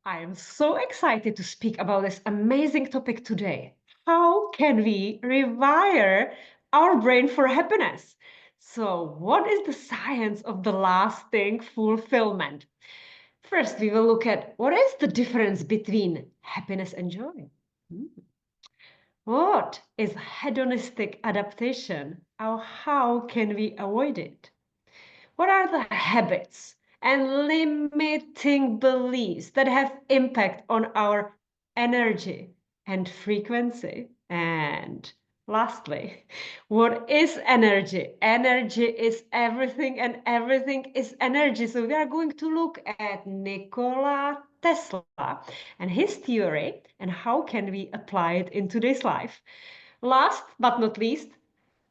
I am so excited to speak about this amazing topic today. How can we rewire our brain for happiness? So, what is the science of the lasting fulfillment? First, we will look at what is the difference between happiness and joy? Hmm. What is hedonistic adaptation, or how can we avoid it? What are the habits and limiting beliefs that have impact on our energy and frequency? And lastly, what is energy? Energy is everything and everything is energy. So we are going to look at Nikola Tesla and his theory and how can we apply it in today's life. Last but not least,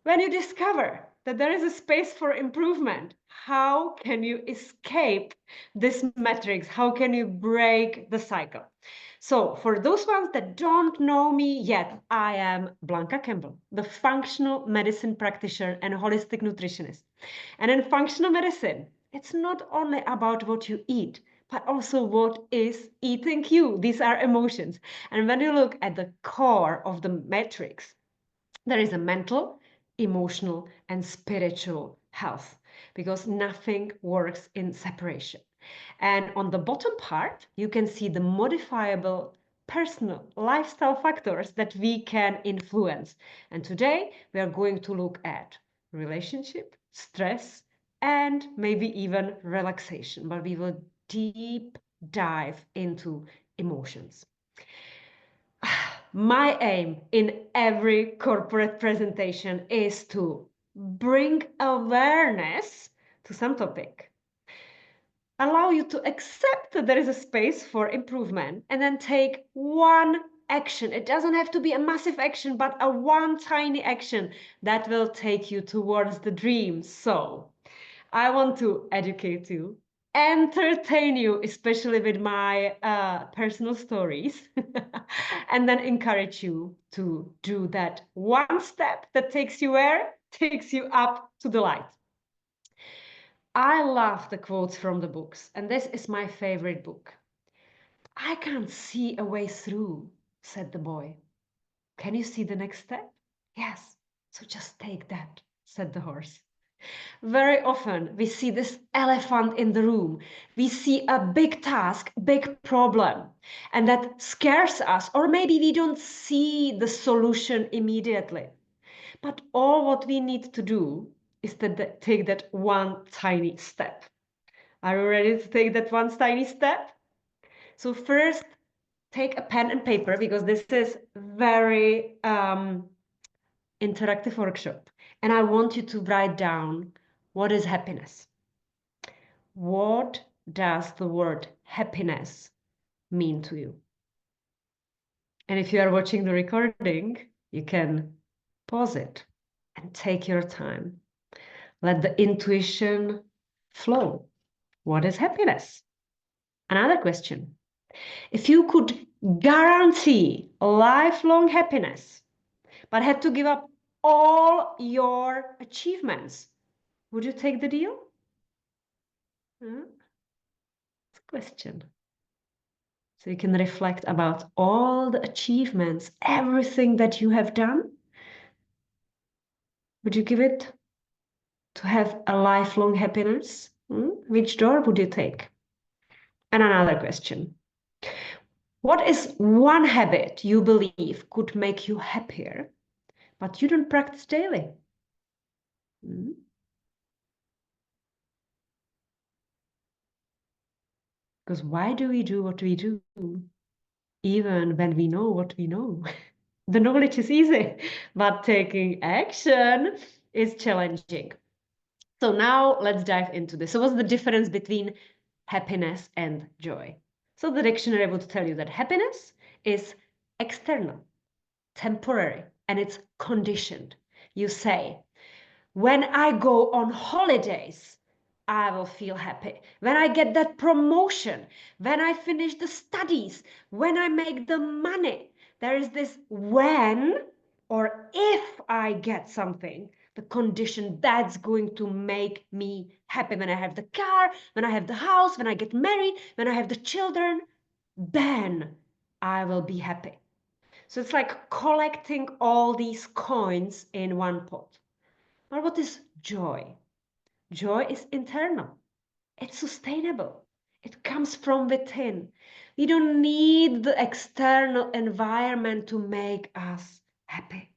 when you discover that there is a space for improvement, how can you escape this matrix? How can you break the cycle? So for those ones that don't know me yet, I am Blanka Campbell, the functional medicine practitioner and holistic nutritionist. And in functional medicine, it's not only about what you eat, but also what is eating you. These are emotions. And when you look at the core of the matrix, there is a mental, emotional, and spiritual health because nothing works in separation. And on the bottom part, you can see the modifiable personal lifestyle factors that we can influence. And today we are going to look at relationship, stress, and maybe even relaxation, but we will deep dive into emotions. My aim in every corporate presentation is to bring awareness to some topic, allow you to accept that there is a space for improvement, and then take one action. It doesn't have to be a massive action, but a one tiny action that will take you towards the dream. So I want to educate you, entertain you, especially with my personal stories, and then encourage you to do that one step that takes you where? Takes you up to the light. I love the quotes from the books, and this is my favorite book. I can't see a way through, said the boy. Can you see the next step? Yes, so just take that, said the horse. Very often we see this elephant in the room. We see a big task, big problem, and that scares us, or maybe we don't see the solution immediately. But all what we need to do is to take that one tiny step. Are you ready to take that one tiny step? So first, take a pen and paper because this is very interactive workshop. And I want you to write down what is happiness. What does the word happiness mean to you? And if you are watching the recording, you can pause it and take your time. Let the intuition flow. What is happiness? Another question. If you could guarantee lifelong happiness, but had to give up all your achievements, would you take the deal? Question. So you can reflect about all the achievements, everything that you have done. Would you give it to have a lifelong happiness? Which door would you take? And another question. What is one habit you believe could make you happier, but you don't practice daily? Because why do we do what we do, even when we know what we know? The knowledge is easy, but taking action is challenging. So now let's dive into this. So what's the difference between happiness and joy? So the dictionary would tell you that happiness is external, temporary, and it's conditioned. You say, when I go on holidays, I will feel happy. When I get that promotion, when I finish the studies, when I make the money, there is this when or if I get something, the condition that's going to make me happy. When I have the car, when I have the house, when I get married, when I have the children, then I will be happy. So it's like collecting all these coins in one pot. But what is joy? Joy is internal. It's sustainable. It comes from within. We don't need the external environment to make us happy.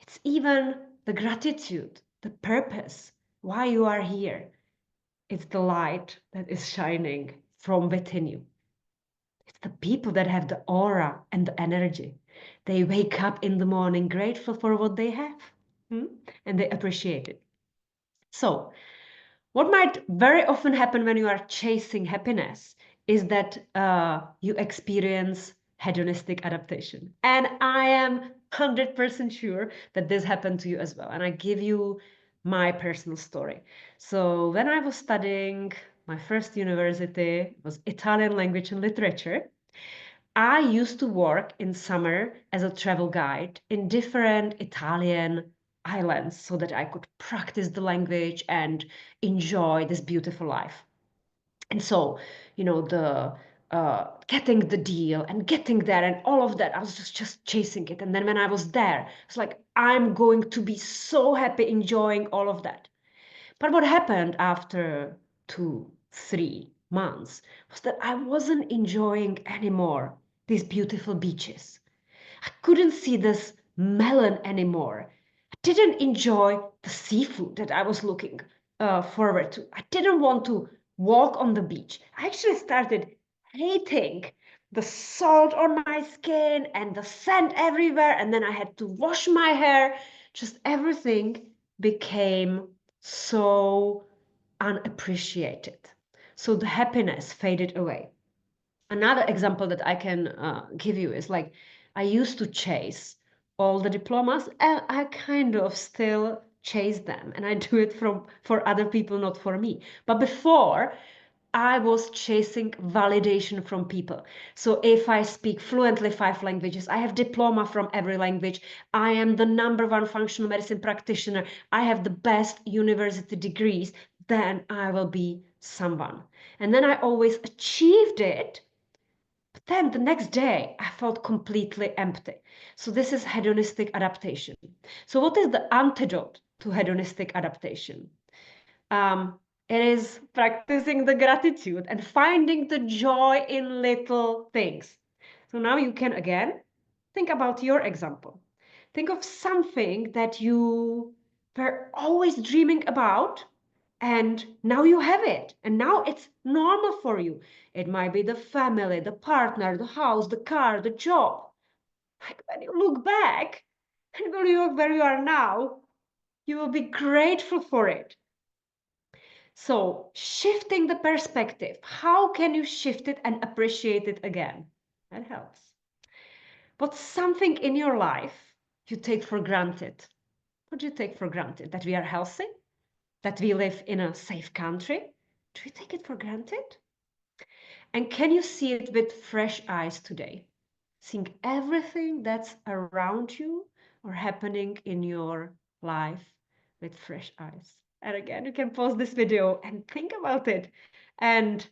It's even the gratitude, the purpose, why you are here. It's the light that is shining from within you. It's the people that have the aura and the energy. They wake up in the morning grateful for what they have, and they appreciate it. So, what might very often happen when you are chasing happiness is that you experience hedonistic adaptation. And I am 100% sure that this happened to you as well. And I give you my personal story. So when I was studying, my first university was Italian language and literature. I used to work in summer as a travel guide in different Italian islands so that I could practice the language and enjoy this beautiful life. And so, the getting the deal and getting there and all of that, I was just chasing it. And then when I was there, it's like, I'm going to be so happy enjoying all of that. But what happened after 2, 3 months was that I wasn't enjoying anymore these beautiful beaches. I couldn't see this melon anymore. I didn't enjoy the seafood that I was looking forward to. I didn't want to walk on the beach. I actually started hating the salt on my skin and the sand everywhere. And then I had to wash my hair. Just everything became so unappreciated. So the happiness faded away. Another example that I can give you is like I used to chase all the diplomas and I kind of still chase them and I do it for other people, not for me. But before I was chasing validation from people. So if I speak fluently 5 languages, I have diploma from every language. I am the #1 functional medicine practitioner. I have the best university degrees. Then I will be someone. And then I always achieved it. But then the next day, I felt completely empty. So this is hedonistic adaptation. So what is the antidote to hedonistic adaptation? It is practicing the gratitude and finding the joy in little things. So now you can again think about your example. Think of something that you were always dreaming about and now you have it and now it's normal for you. It might be the family, the partner, the house, the car, the job. Like when you look back and when you look where you are now, you will be grateful for it. So shifting the perspective, how can you shift it and appreciate it again? That helps. What's something in your life you take for granted? What do you take for granted? That we are healthy? That we live in a safe country? Do you take it for granted? And can you see it with fresh eyes today? Seeing everything that's around you or happening in your life with fresh eyes. And again, you can pause this video and think about it. And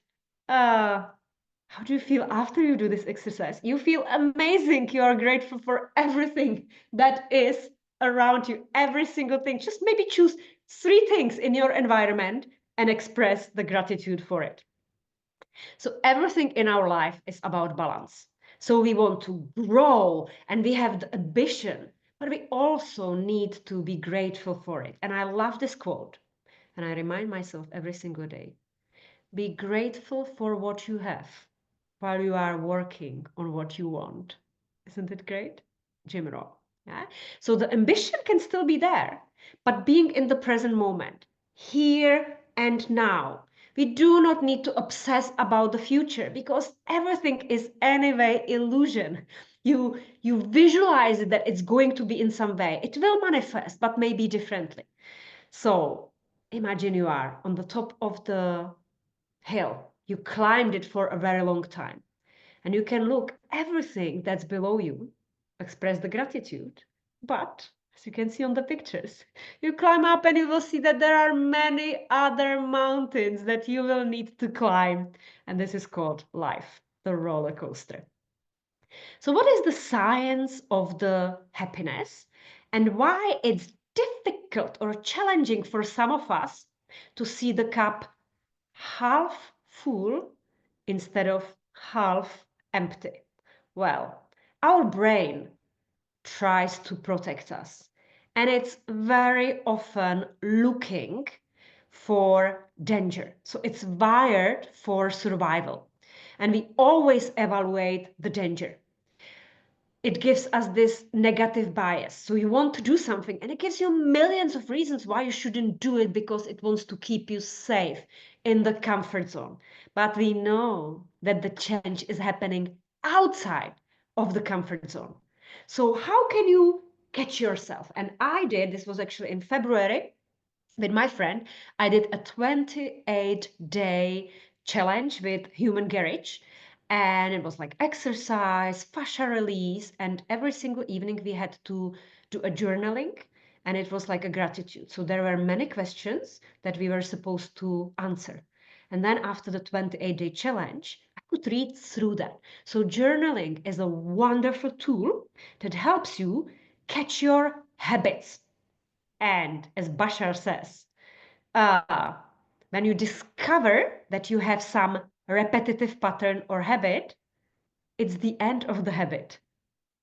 how do you feel after you do this exercise? You feel amazing. You are grateful for everything that is around you, every single thing. Just maybe choose 3 things in your environment and express the gratitude for it. So everything in our life is about balance. So we want to grow and we have the ambition, but we also need to be grateful for it. And I love this quote, and I remind myself every single day. Be grateful for what you have while you are working on what you want. Isn't it great? Jim Rohn. Yeah? So the ambition can still be there, but being in the present moment, here and now. We do not need to obsess about the future because everything is anyway illusion. You visualize it that it's going to be in some way. It will manifest, but maybe differently. So imagine you are on the top of the hill. You climbed it for a very long time. And you can look everything that's below you, express the gratitude. But as you can see on the pictures, you climb up and you will see that there are many other mountains that you will need to climb. And this is called life. the roller coaster. So what is the science of the happiness and why it's difficult or challenging for some of us to see the cup half full instead of half empty? Well, our brain tries to protect us, and it's very often looking for danger. So it's wired for survival, and we always evaluate the danger. It gives us this negative bias. So you want to do something, and it gives you millions of reasons why you shouldn't do it, because it wants to keep you safe in the comfort zone. But we know that the change is happening outside of the comfort zone. So how can you catch yourself? And this was actually in February with my friend, I did a 28-day challenge with Human Garage. And it was like exercise, fascia release, and every single evening we had to do a journaling, and it was like a gratitude. So there were many questions that we were supposed to answer. And then after the 28-day challenge, I could read through that. So journaling is a wonderful tool that helps you catch your habits. And as Bashar says, when you discover that you have some repetitive pattern or habit, it's the end of the habit.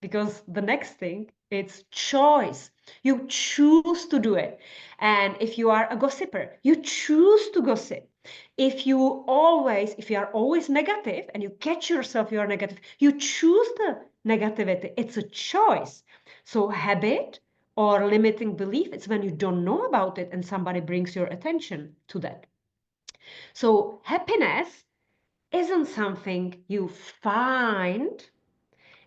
Because the next thing, it's choice. You choose to do it. And if you are a gossiper, you choose to gossip. If you are always negative and you catch yourself you are negative, you choose the negativity. It's a choice. So habit or limiting belief, it's when you don't know about it and somebody brings your attention to that. So happiness isn't something you find,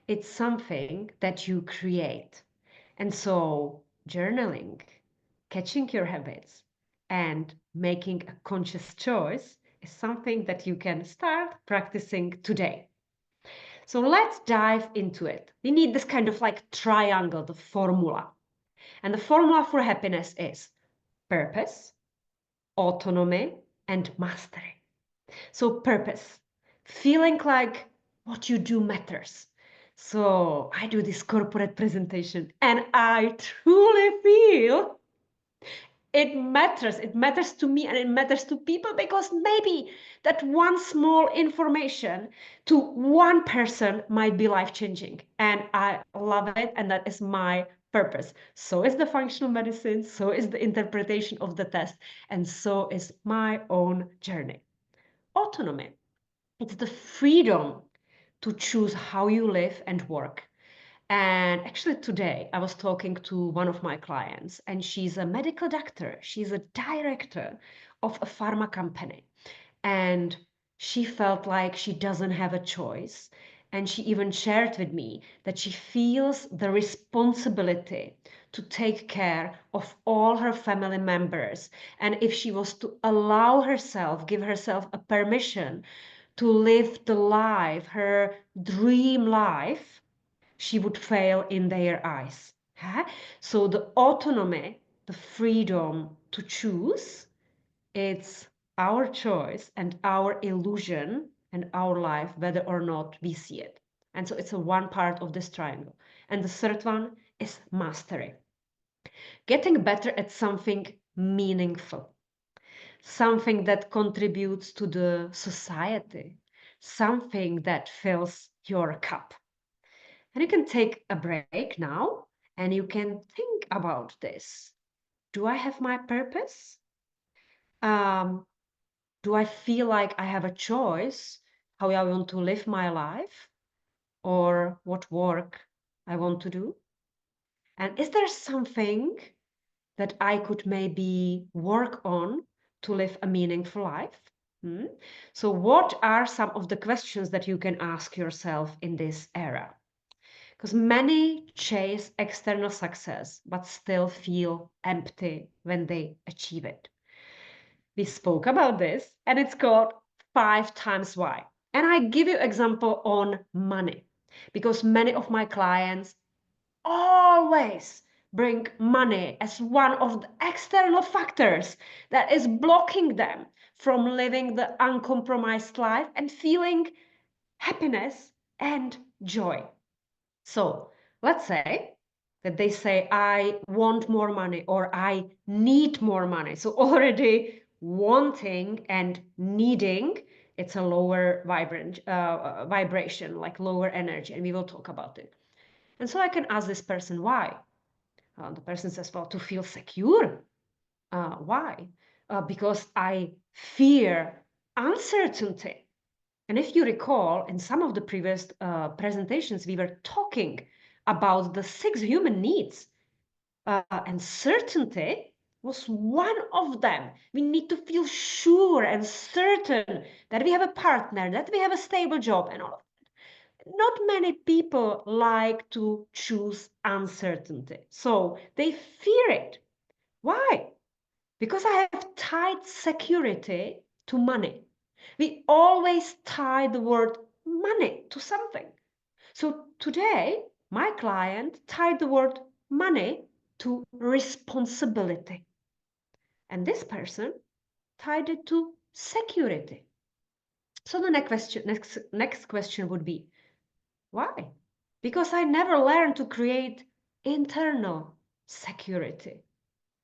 it's something that you create. And so journaling, catching your habits, and making a conscious choice is something that you can start practicing today. So let's dive into it. We need this kind of like triangle, the formula. And the formula for happiness is purpose, autonomy, and mastery. So purpose, feeling like what you do matters. So I do this corporate presentation and I truly feel it matters. It matters to me and it matters to people, because maybe that one small information to one person might be life-changing. And I love it, and that is my purpose. So is the functional medicine, so is the interpretation of the test, and so is my own journey. Autonomy. It's the freedom to choose how you live and work. And actually today I was talking to one of my clients, and she's a medical doctor. She's a director of a pharma company. And she felt like she doesn't have a choice. And she even shared with me that she feels the responsibility to take care of all her family members. And if she was to allow herself, give herself a permission to live the life, her dream life, she would fail in their eyes. Huh? So the autonomy, the freedom to choose, it's our choice and our illusion and our life, whether or not we see it. And so it's a one part of this triangle. And the third one is mastery. Getting better at something meaningful, something that contributes to the society, something that fills your cup. And you can take a break now and you can think about this. Do I have my purpose? Do I feel like I have a choice how I want to live my life or what work I want to do? And is there something that I could maybe work on to live a meaningful life? So what are some of the questions that you can ask yourself in this era? Because many chase external success, but still feel empty when they achieve it. We spoke about this, and it's called 5 times why. And I give you example on money, because many of my clients always bring money as one of the external factors that is blocking them from living the uncompromised life and feeling happiness and joy. So let's say that they say, I want more money or I need more money. So already wanting and needing, it's a lower vibration, like lower energy, and we will talk about it. And so I can ask this person why. The person says, well, to feel secure. Why? Because I fear uncertainty. And if you recall, in some of the previous presentations, we were talking about the 6 human needs. And certainty was one of them. We need to feel sure and certain that we have a partner, that we have a stable job, and all of that. Not many people like to choose uncertainty. So they fear it. Why? Because I have tied security to money. We always tie the word money to something. So today, my client tied the word money to responsibility. And this person tied it to security. So the next question would be, why? Because I never learned to create internal security.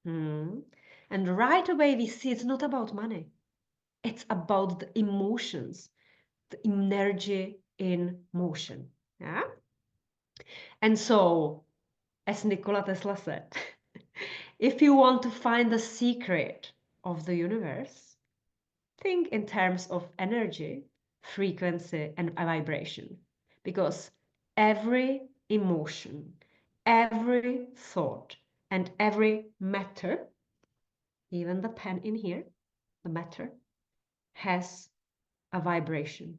And right away we see it's not about money. It's about the emotions, the energy in motion. Yeah? And so, as Nikola Tesla said, if you want to find the secret of the universe, think in terms of energy, frequency, and vibration. Because every emotion, every thought, and every matter, even the pen in here, the matter, has a vibration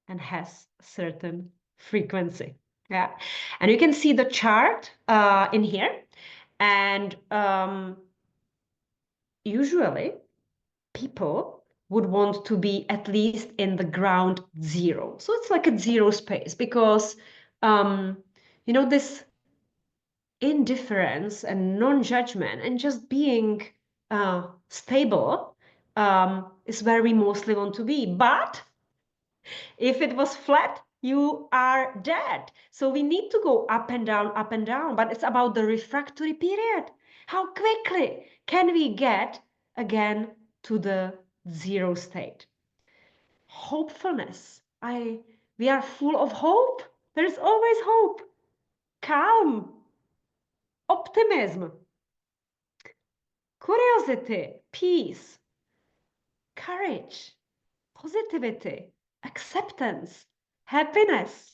and has a certain frequency. Yeah, and you can see the chart in here, and usually people would want to be at least in the ground zero. So it's like a zero space because this indifference and non-judgment and just being stable is where we mostly want to be. But if it was flat, you are dead. So we need to go up and down, but it's about the refractory period. How quickly can we get again to the zero state? Hopefulness. We are full of hope. There's always hope. Calm. Optimism. Curiosity. Peace. Courage. Positivity. Acceptance. Happiness.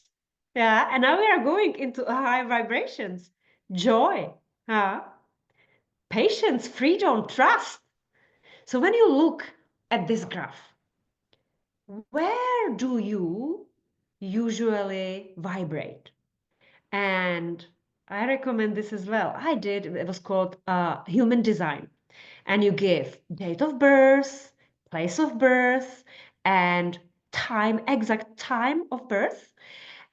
Yeah, and now we are going into high vibrations. Joy. Patience, freedom, trust. So when you look at this graph, where do you usually vibrate? And I recommend this as well. I did, it was called Human Design. And you give date of birth, place of birth, and exact time of birth.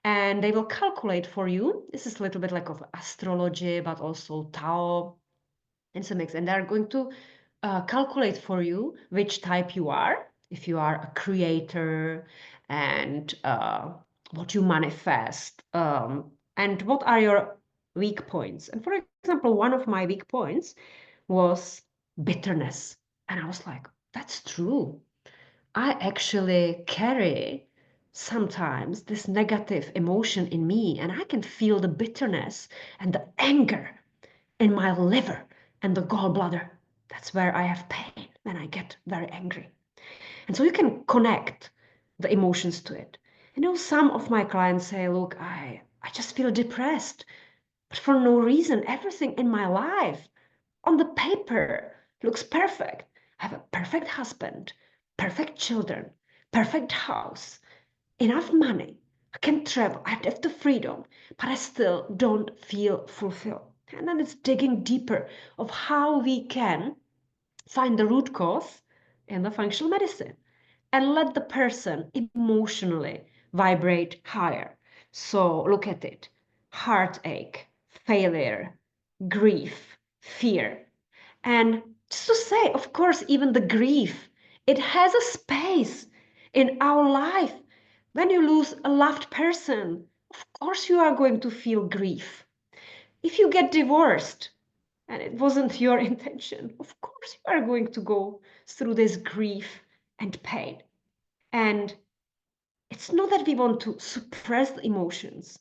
And they will calculate for you. This is a little bit like of astrology, but also Tao and some mix. And they're going to calculate for you which type you are, if you are a creator, and what you manifest, and what are your weak points. And for example, one of my weak points was bitterness. And I was like, that's true. I actually carry sometimes this negative emotion in me, and I can feel the bitterness and the anger in my liver and the gallbladder. That's where I have pain when I get very angry. And so you can connect the emotions to it. Some of my clients say, look, I just feel depressed, but for no reason. Everything in my life on the paper looks perfect. I have a perfect husband, perfect children, perfect house, enough money. I can travel, I have the freedom, but I still don't feel fulfilled. And then it's digging deeper of how we can find the root cause in the functional medicine and let the person emotionally vibrate higher. So look at it: heartache, failure, grief, fear. And just to say, of course, even the grief, it has a space in our life When you lose a loved person, of course you are going to feel grief. If you get divorced and it wasn't your intention, of course you are going to go through this grief and pain. And it's not that we want to suppress the emotions,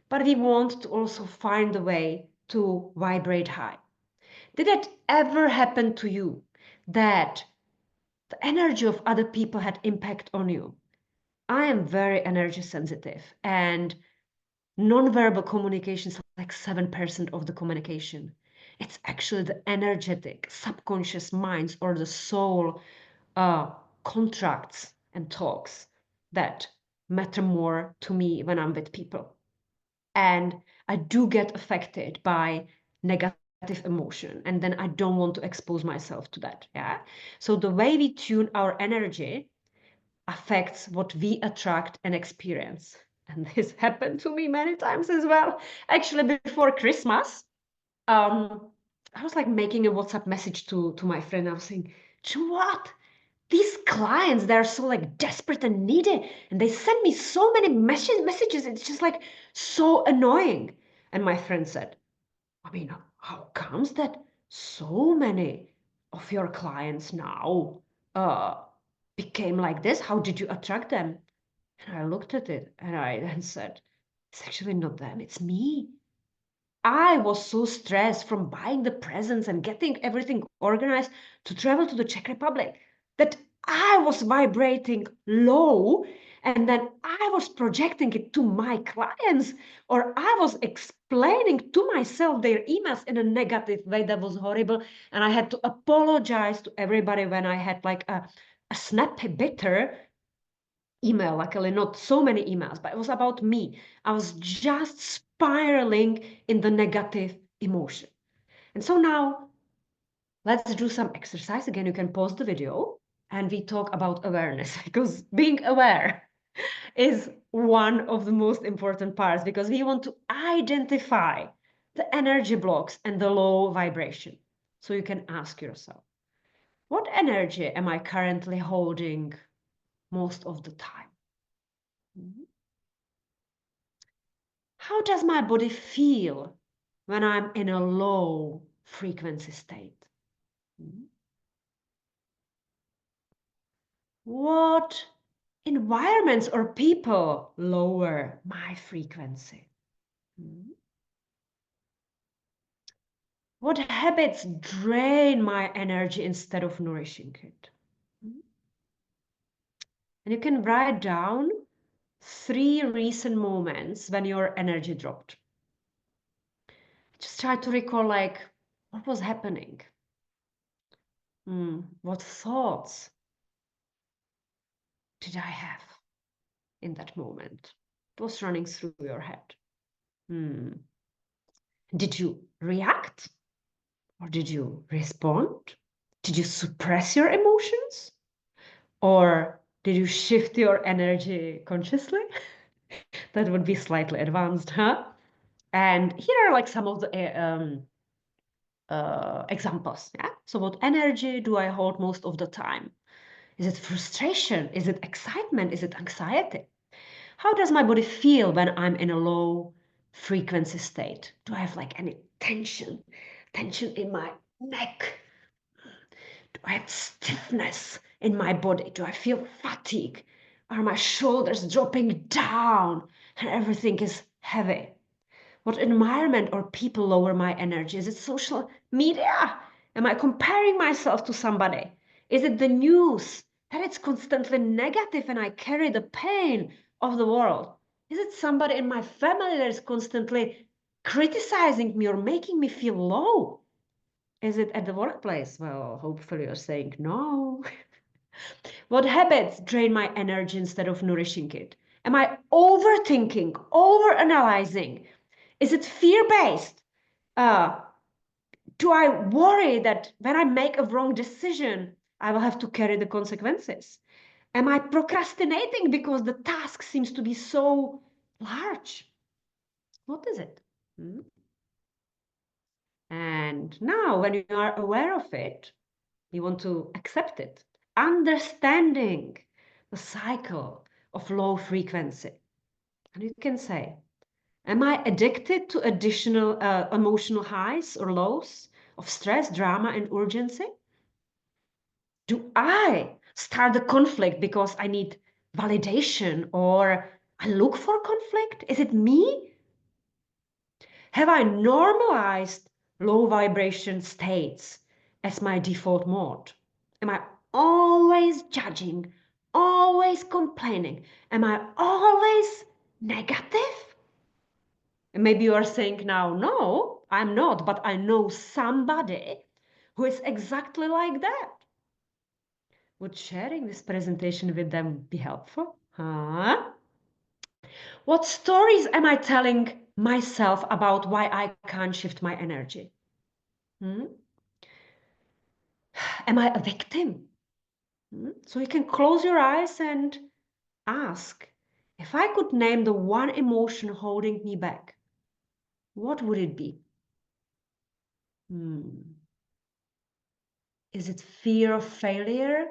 but we want to also find a way to vibrate high. Did it ever happen to you that the energy of other people had impact on you? I am very energy sensitive, and nonverbal communication is like 7% of the communication. It's actually the energetic, subconscious minds or the soul contracts and talks that matter more to me when I'm with people. And I do get affected by negative emotion, and then I don't want to expose myself to that. Yeah. So the way we tune our energy affects what we attract and experience. And this happened to me many times as well. Actually, before Christmas, I was like making a WhatsApp message to my friend. I was saying, "Do you know what? These clients, they're so like desperate and needy, and they send me so many messages. It's just like so annoying." And my friend said, "I mean, how comes that so many of your clients now uh, became like this? How did you attract them?" And I looked at it and I then said, "It's actually not them, it's me. I was so stressed from buying the presents and getting everything organized to travel to the Czech Republic that I was vibrating low, and then I was projecting it to my clients, or I was explaining to myself their emails in a negative way that was horrible. And I had to apologize to everybody when I had like a snappy, bitter email, luckily not so many emails, but it was about me. I was just spiraling in the negative emotion. And so now let's do some exercise. Again, you can pause the video and we talk about awareness, because being aware is one of the most important parts, because we want to identify the energy blocks and the low vibration. So you can ask yourself, what energy am I currently holding most of the time? Mhm. How does my body feel when I'm in a low frequency state? Mhm. What environments or people lower my frequency? Mhm. What habits drain my energy instead of nourishing it? Mhm. And you can write down 3 recent moments when your energy dropped. Just try to recall, like, what was happening? What thoughts did I have in that moment? What was running through your head? Hmm. Did you react or did you respond? Did you suppress your emotions or did you shift your energy consciously? That would be slightly advanced, huh? And here are like some of the examples. Yeah. So, what energy do I hold most of the time? Is it frustration? Is it excitement? Is it anxiety? How does my body feel when I'm in a low frequency state? Do I have like any tension? Tension in my neck? Do I have stiffness in my body? Do I feel fatigue? Are my shoulders dropping down and everything is heavy? What environment or people lower my energy? Is it social media? Am I comparing myself to somebody? Is it the news that it's constantly negative and I carry the pain of the world? Is it somebody in my family that is constantly criticizing me or making me feel low? Is it at the workplace? Well, hopefully you're saying no. What habits drain my energy instead of nourishing it? Am I overthinking, overanalyzing? Is it fear-based? Uh, do I worry that when I make a wrong decision, I will have to carry the consequences? Am I procrastinating because the task seems to be so large? What is it? Hmm? And now, when you are aware of it, you want to accept it. Understanding the cycle of low frequency. And you can say, am I addicted to additional emotional highs or lows of stress, drama, and urgency? Do I start a conflict because I need validation or I look for conflict? Is it me? Have I normalized low vibration states as my default mode? Am I always judging, always complaining? Am I always negative? And maybe you are saying now, no, I'm not, but I know somebody who is exactly like that. Would sharing this presentation with them be helpful? Huh? What stories am I telling myself about why I can't shift my energy? Hmm? Am I a victim? Hmm? So you can close your eyes and ask, if I could name the one emotion holding me back, what would it be? Hmm. Is it fear of failure?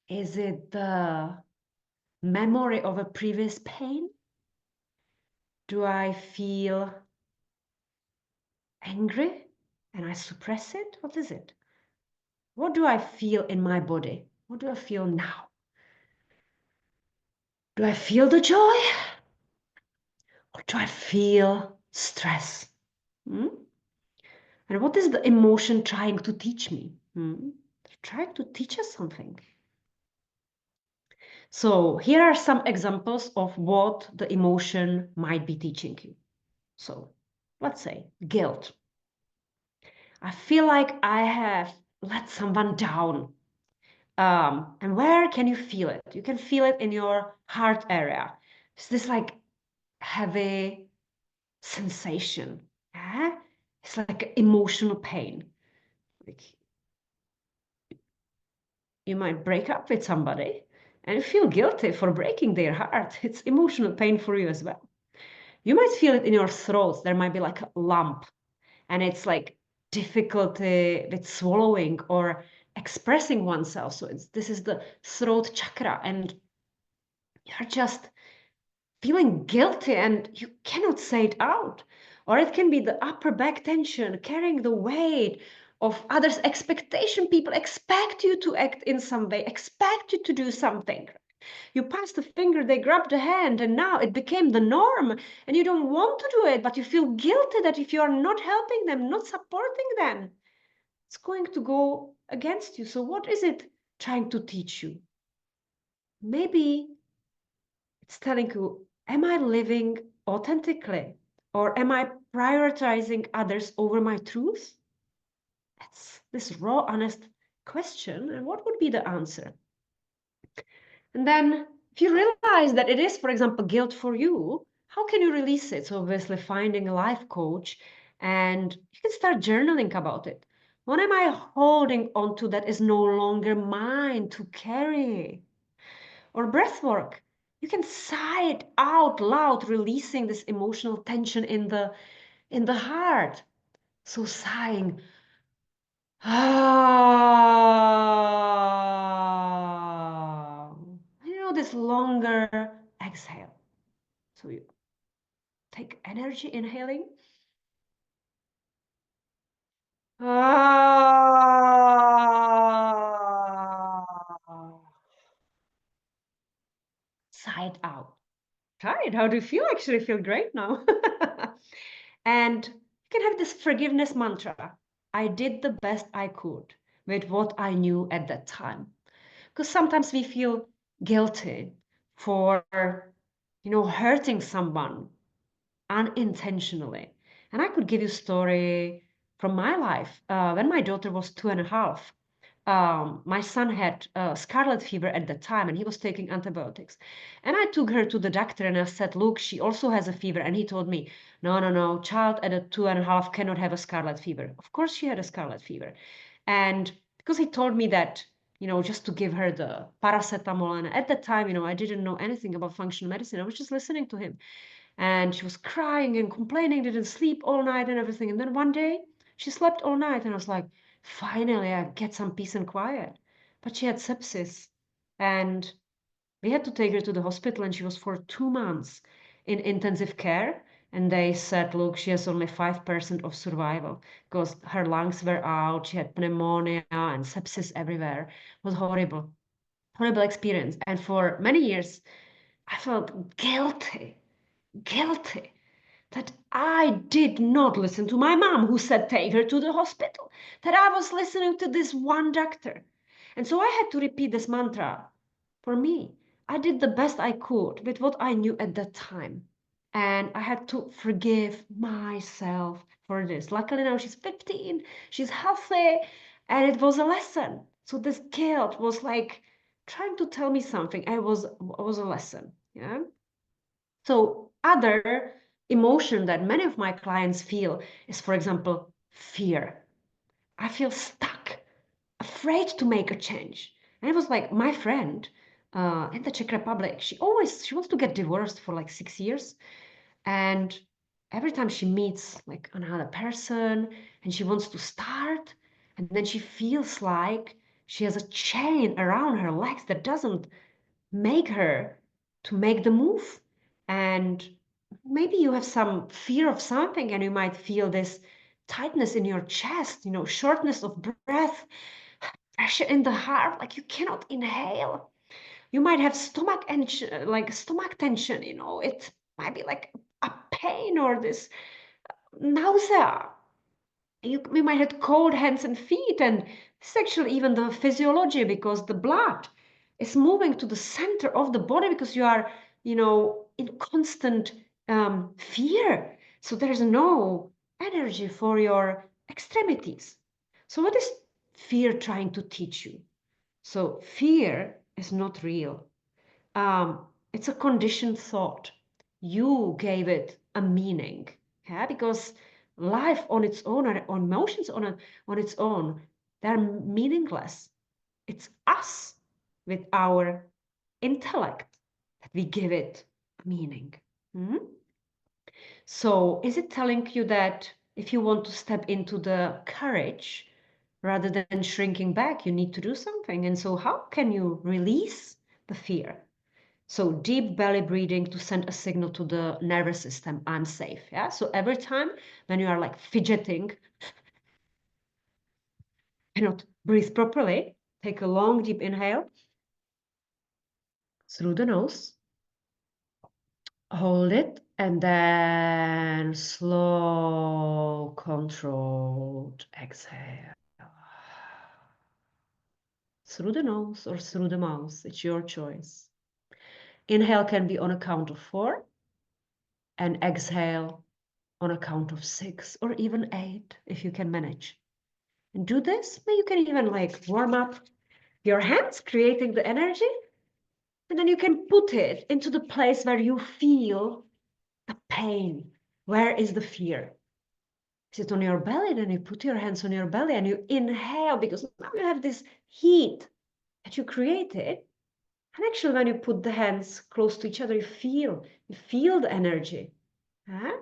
Is it the memory of a previous pain? Do I feel angry and I suppress it? What is it? What do I feel in my body? What do I feel now? Do I feel the joy? Or do I feel stress? Hmm? And what is the emotion trying to teach me? Hmm? Trying to teach us something. So here are some examples of what the emotion might be teaching you. So let's say guilt. I feel like I have let someone down. And where can you feel it? You can feel it in your heart area. It's this like heavy sensation. Yeah? It's like emotional pain. Like you might break up with somebody and you feel guilty for breaking their heart. It's emotional pain for you as well. You might feel it in your throat. There might be like a lump and it's like difficulty with swallowing or expressing oneself. So this is the throat chakra and you're just feeling guilty and you cannot say it out. Or it can be the upper back tension, carrying the weight of others' expectation. People expect you to act in some way, expect you to do something. You pass the finger, they grab the hand, and now it became the norm. And you don't want to do it, but you feel guilty that if you are not helping them, not supporting them, it's going to go against you. So what is it trying to teach you? Maybe it's telling you, am I living authentically? Or am I prioritizing others over my truth? That's this raw, honest question. And what would be the answer? And then if you realize that it is, for example, guilt for you, how can you release it? So obviously finding a life coach and you can start journaling about it. What am I holding on to that is no longer mine to carry? Or breath work. You can sigh it out loud, releasing this emotional tension in the heart. So sighing. Ah, this longer exhale. So you take energy inhaling. Ah, sigh it out. Try it. How do you feel? Actually, feel great now. And you can have this forgiveness mantra. I did the best I could with what I knew at that time. Because sometimes we feel guilty for, hurting someone unintentionally. And I could give you a story from my life. When my daughter was 2.5, my son had scarlet fever at the time and he was taking antibiotics. And I took her to the doctor and I said, look, she also has a fever. And he told me, no, no, no, child at a 2.5 cannot have a scarlet fever. Of course she had a scarlet fever. And because he told me that, just to give her the paracetamol. And at that time, I didn't know anything about functional medicine. I was just listening to him. And she was crying and complaining, didn't sleep all night and everything. And then one day she slept all night and I was like, finally I get some peace and quiet. But she had sepsis And we had to take her to the hospital, and she was for 2 months in intensive care. And they said, look, she has only 5% of survival because her lungs were out. She had pneumonia and sepsis everywhere. It was horrible, horrible experience. And for many years, I felt guilty that I did not listen to my mom who said take her to the hospital, that I was listening to this one doctor. And so I had to repeat this mantra. For me, I did the best I could with what I knew at that time. And I had to forgive myself for this. Luckily now she's 15, she's healthy, and it was a lesson. So this guilt was like trying to tell me something. It was a lesson. Yeah. So other emotion that many of my clients feel is, for example, fear. I feel stuck, afraid to make a change. And it was like my friend in the Czech Republic, she wants to get divorced for like 6 years. And every time she meets like another person and she wants to start, and then she feels like she has a chain around her legs that doesn't make her to make the move. And maybe you have some fear of something and you might feel this tightness in your chest, shortness of breath, pressure in the heart, like you cannot inhale. You might have stomach tension, it might be like a pain or this nausea. You might have cold hands and feet, and this is actually even the physiology, because the blood is moving to the center of the body because you are, in constant fear. So there's no energy for your extremities. So what is fear trying to teach you? So fear is not real. It's a conditioned thought. You gave it a meaning, yeah? Because life on its own, or emotions on its own, they're meaningless. It's us with our intellect that we give it meaning. Mhm. So is it telling you that if you want to step into the courage rather than shrinking back, you need to do something? And so how can you release the fear? So deep belly breathing to send a signal to the nervous system, I'm safe. Yeah. So every time when you are like fidgeting, cannot breathe properly, take a long deep inhale through the nose, hold it, and then slow, controlled exhale. Through the nose or through the mouth, it's your choice. Inhale can be on a count of 4, and exhale on a count of 6 or even 8 if you can manage. And do this, but you can even like warm up your hands, creating the energy, and then you can put it into the place where you feel the pain. Where is the fear? Is it on your belly? Then you put your hands on your belly and you inhale, because now you have this heat that you created. And actually, when you put the hands close to each other, you feel the energy. Huh?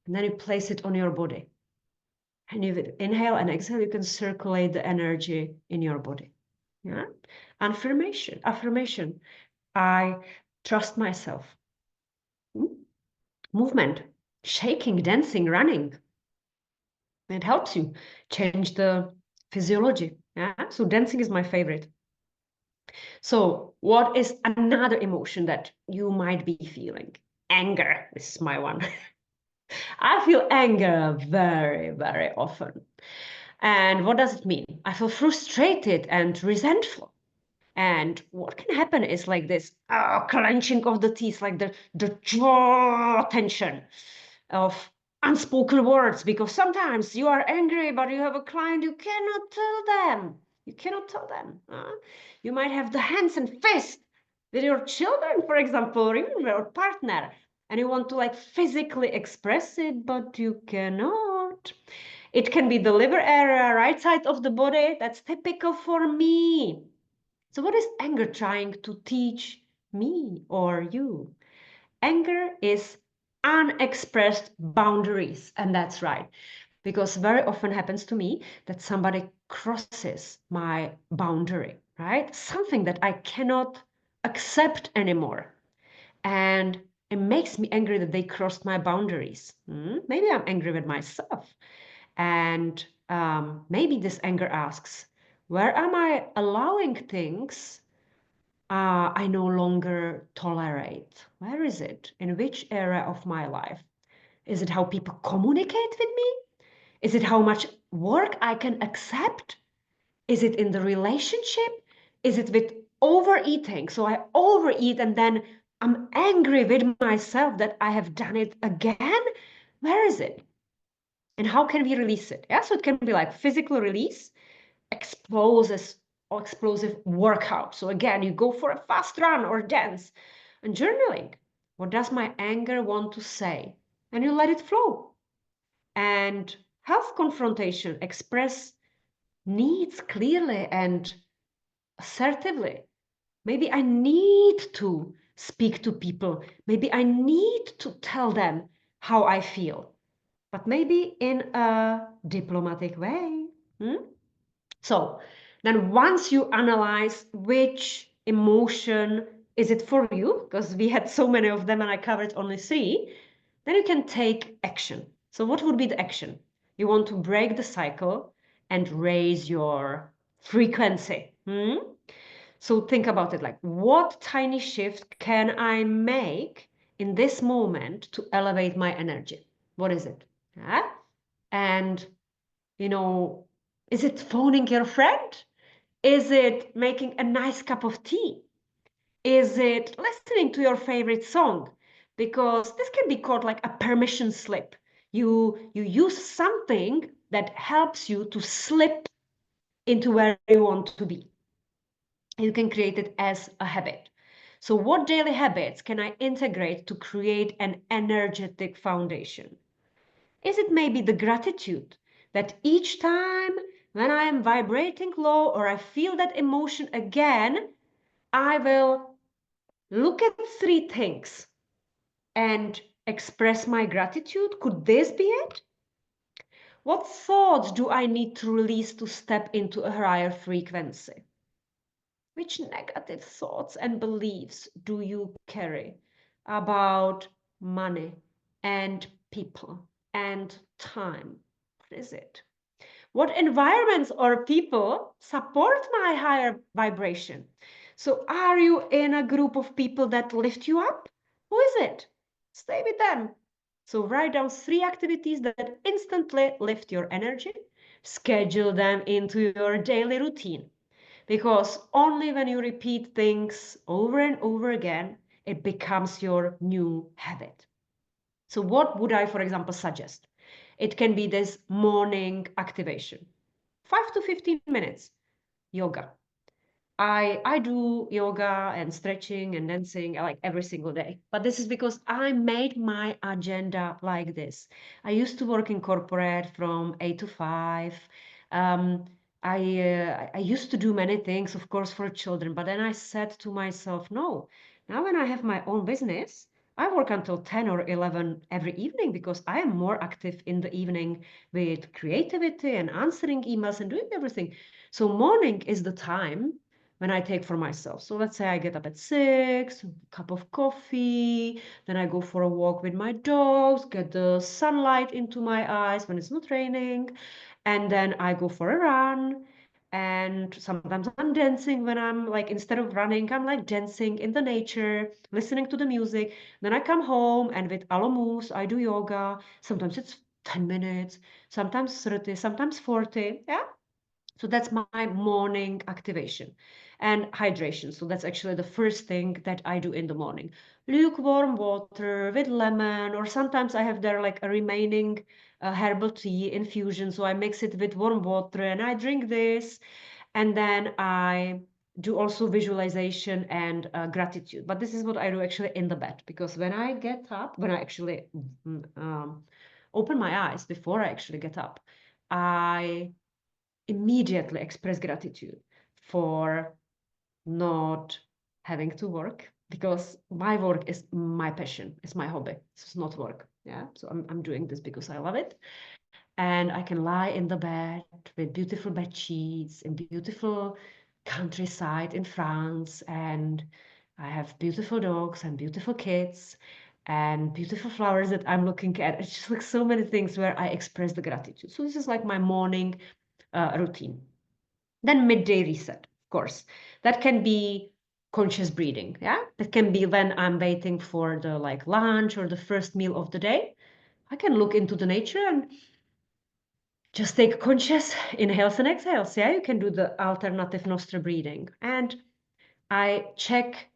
And then you place it on your body. And you inhale and exhale, you can circulate the energy in your body. Yeah. Affirmation. I trust myself. Movement, shaking, dancing, running. It helps you change the physiology. Yeah. So dancing is my favorite. So what is another emotion that you might be feeling? Anger. This is my one. I feel anger very, very often. And what does it mean? I feel frustrated and resentful. And what can happen is like this clenching of the teeth, like the jaw tension of unspoken words, because sometimes you are angry, but you have a client, you cannot tell them. You cannot tell them. You might have the hands and fists with your children, for example, or even your partner, and you want to like physically express it, but you cannot. It can be the liver area, right side of the body. That's typical for me. So what is anger trying to teach me or you? Anger is unexpressed boundaries, and that's right. Because very often happens to me that somebody crosses my boundary. right? Something that I cannot accept anymore. And it makes me angry that they crossed my boundaries. Maybe I'm angry with myself. And maybe this anger asks, where am I allowing things I no longer tolerate? Where is it? In which area of my life? Is it how people communicate with me? Is it how much work I can accept? Is it in the relationship? Is it with overeating? So I overeat and then I'm angry with myself that I have done it again. Where is it? And how can we release it? Yeah, so it can be like physical release, explosive or explosive workout. So again, you go for a fast run or dance, and journaling. What does my anger want to say? And you let it flow. And health confrontation, express needs clearly and assertively. Maybe I need to speak to people. Maybe I need to tell them how I feel, but maybe in a diplomatic way. So then once you analyze which emotion is it for you, because we had so many of them and I covered only 3, then you can take action. So what would be the action? You want to break the cycle and raise your frequency. So think about it like, what tiny shift can I make in this moment to elevate my energy? What is it? Yeah? And, is it phoning your friend? Is it making a nice cup of tea? Is it listening to your favorite song? Because this can be called like a permission slip. You use something that helps you to slip into where you want to be. You can create it as a habit. So what daily habits can I integrate to create an energetic foundation? Is it maybe the gratitude that each time when I am vibrating low or I feel that emotion again, I will look at 3 things and express my gratitude? Could this be it? What thoughts do I need to release to step into a higher frequency? Which negative thoughts and beliefs do you carry about money and people and time? What is it? What environments or people support my higher vibration? So are you in a group of people that lift you up? Who is it? Stay with them. So write down 3 activities that instantly lift your energy. Schedule them into your daily routine. Because only when you repeat things over and over again, it becomes your new habit. So what would I, for example, suggest? It can be this morning activation. 5 to 15 minutes yoga. I do yoga and stretching and dancing like every single day. But this is because I made my agenda like this. I used to work in corporate from 8 to 5. Um, I used to do many things, of course, for children. But then I said to myself, no, now when I have my own business, I work until 10 or 11 every evening because I am more active in the evening with creativity and answering emails and doing everything. So morning is the time when I take for myself. So let's say I get up at 6, a cup of coffee, then I go for a walk with my dogs, get the sunlight into my eyes when it's not raining, and then I go for a run. And sometimes I'm dancing when I'm like, instead of running, I'm like dancing in the nature, listening to the music. Then I come home and with Alomus, I do yoga. Sometimes it's 10 minutes, sometimes 30, sometimes 40. Yeah. So that's my morning activation and hydration. So that's actually the first thing that I do in the morning. Lukewarm water with lemon, or sometimes I have there like a remaining herbal tea infusion. So I mix it with warm water and I drink this. And then I do also visualization and gratitude. But this is what I do actually in the bed, because when I get up, when I actually open my eyes before I actually get up, I immediately express gratitude for not having to work, because my work is my passion, it's my hobby. It's not work. Yeah. So I'm doing this because I love it. And I can lie in the bed with beautiful bed sheets and beautiful countryside in France, and I have beautiful dogs and beautiful kids and beautiful flowers that I'm looking at. It's just like so many things where I express the gratitude. So this is like my morning routine. Then midday reset, of course. That can be conscious breathing. Yeah, that can be when I'm waiting for the like lunch or the first meal of the day. I can look into the nature and just take conscious inhales and exhales. Yeah, you can do the alternative nostril breathing. And I check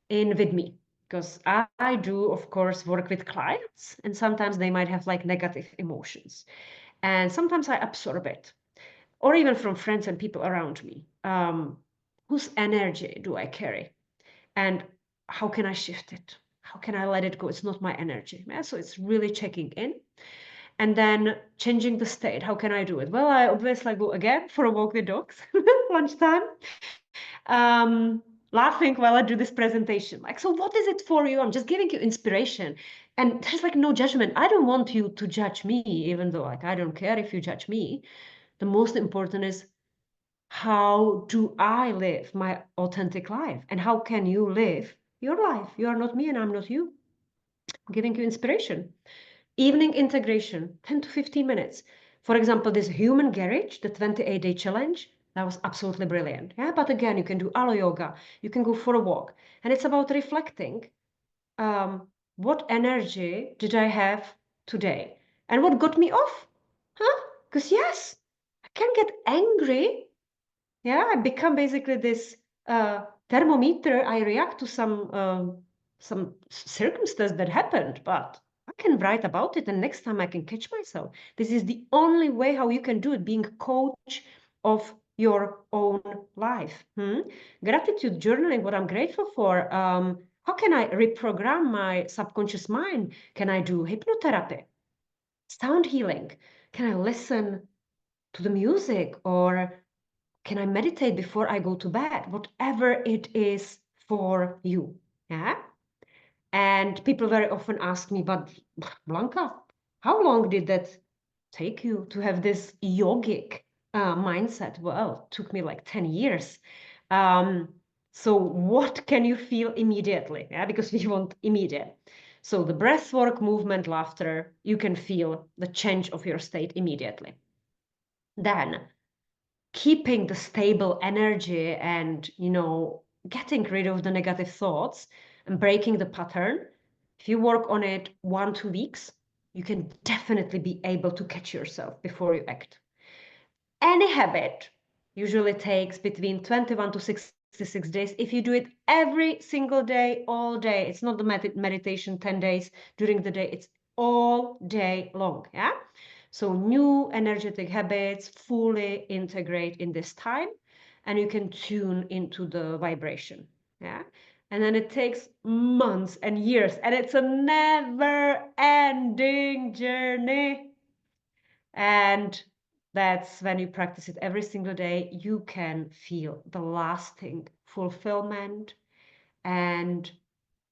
in with me because I do, of course, work with clients, and sometimes they might have like negative emotions. And sometimes I absorb it, or even from friends and people around me. Whose energy do I carry? And how can I shift it? How can I let it go? It's not my energy. Yeah? So it's really checking in. And then changing the state. How can I do it? Well, I obviously go again for a walk with dogs, lunchtime, laughing while I do this presentation. Like, so what is it for you? I'm just giving you inspiration. And there's like no judgment. I don't want you to judge me, even though like I don't care if you judge me. The most important is, how do I live my authentic life? And how can you live your life? You are not me and I'm not you. I'm giving you inspiration. Evening integration, 10 to 15 minutes. For example, this human garage, the 28-day challenge, that was absolutely brilliant. Yeah, but again, you can do alo yoga, you can go for a walk. And it's about reflecting, what energy did I have today? And what got me off? Huh? Because yes, I can get angry. Yeah, I become basically this thermometer. I react to some circumstance that happened, but I can write about it, and next time I can catch myself. This is the only way how you can do it, being a coach of your own life. Gratitude journaling, what I'm grateful for. How can I reprogram my subconscious mind? Can I do hypnotherapy, sound healing? Can I listen to the music, or can I meditate before I go to bed? Whatever it is for you. Yeah. And people very often ask me, but Blanka, how long did that take you to have this yogic mindset? Well, it took me like 10 years. So what can you feel immediately? Yeah, because we want immediate. So the breath work, movement, laughter, you can feel the change of your state immediately. Then keeping the stable energy and, getting rid of the negative thoughts and breaking the pattern, if you work on it 1-2 weeks, you can definitely be able to catch yourself before you act. Any habit usually takes between 21 to 66 days. If you do it every single day, all day, it's not the meditation 10 days during the day, it's all day long. Yeah. So new energetic habits fully integrate in this time, and you can tune into the vibration. Yeah. And then it takes months and years, and it's a never ending journey. And that's when you practice it every single day, you can feel the lasting fulfillment and,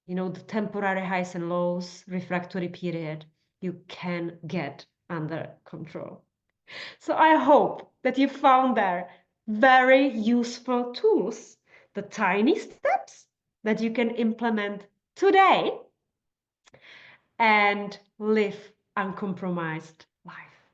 the temporary highs and lows, refractory period, you can get under control. So I hope that you found there very useful tools, the tiny steps that you can implement today and live uncompromised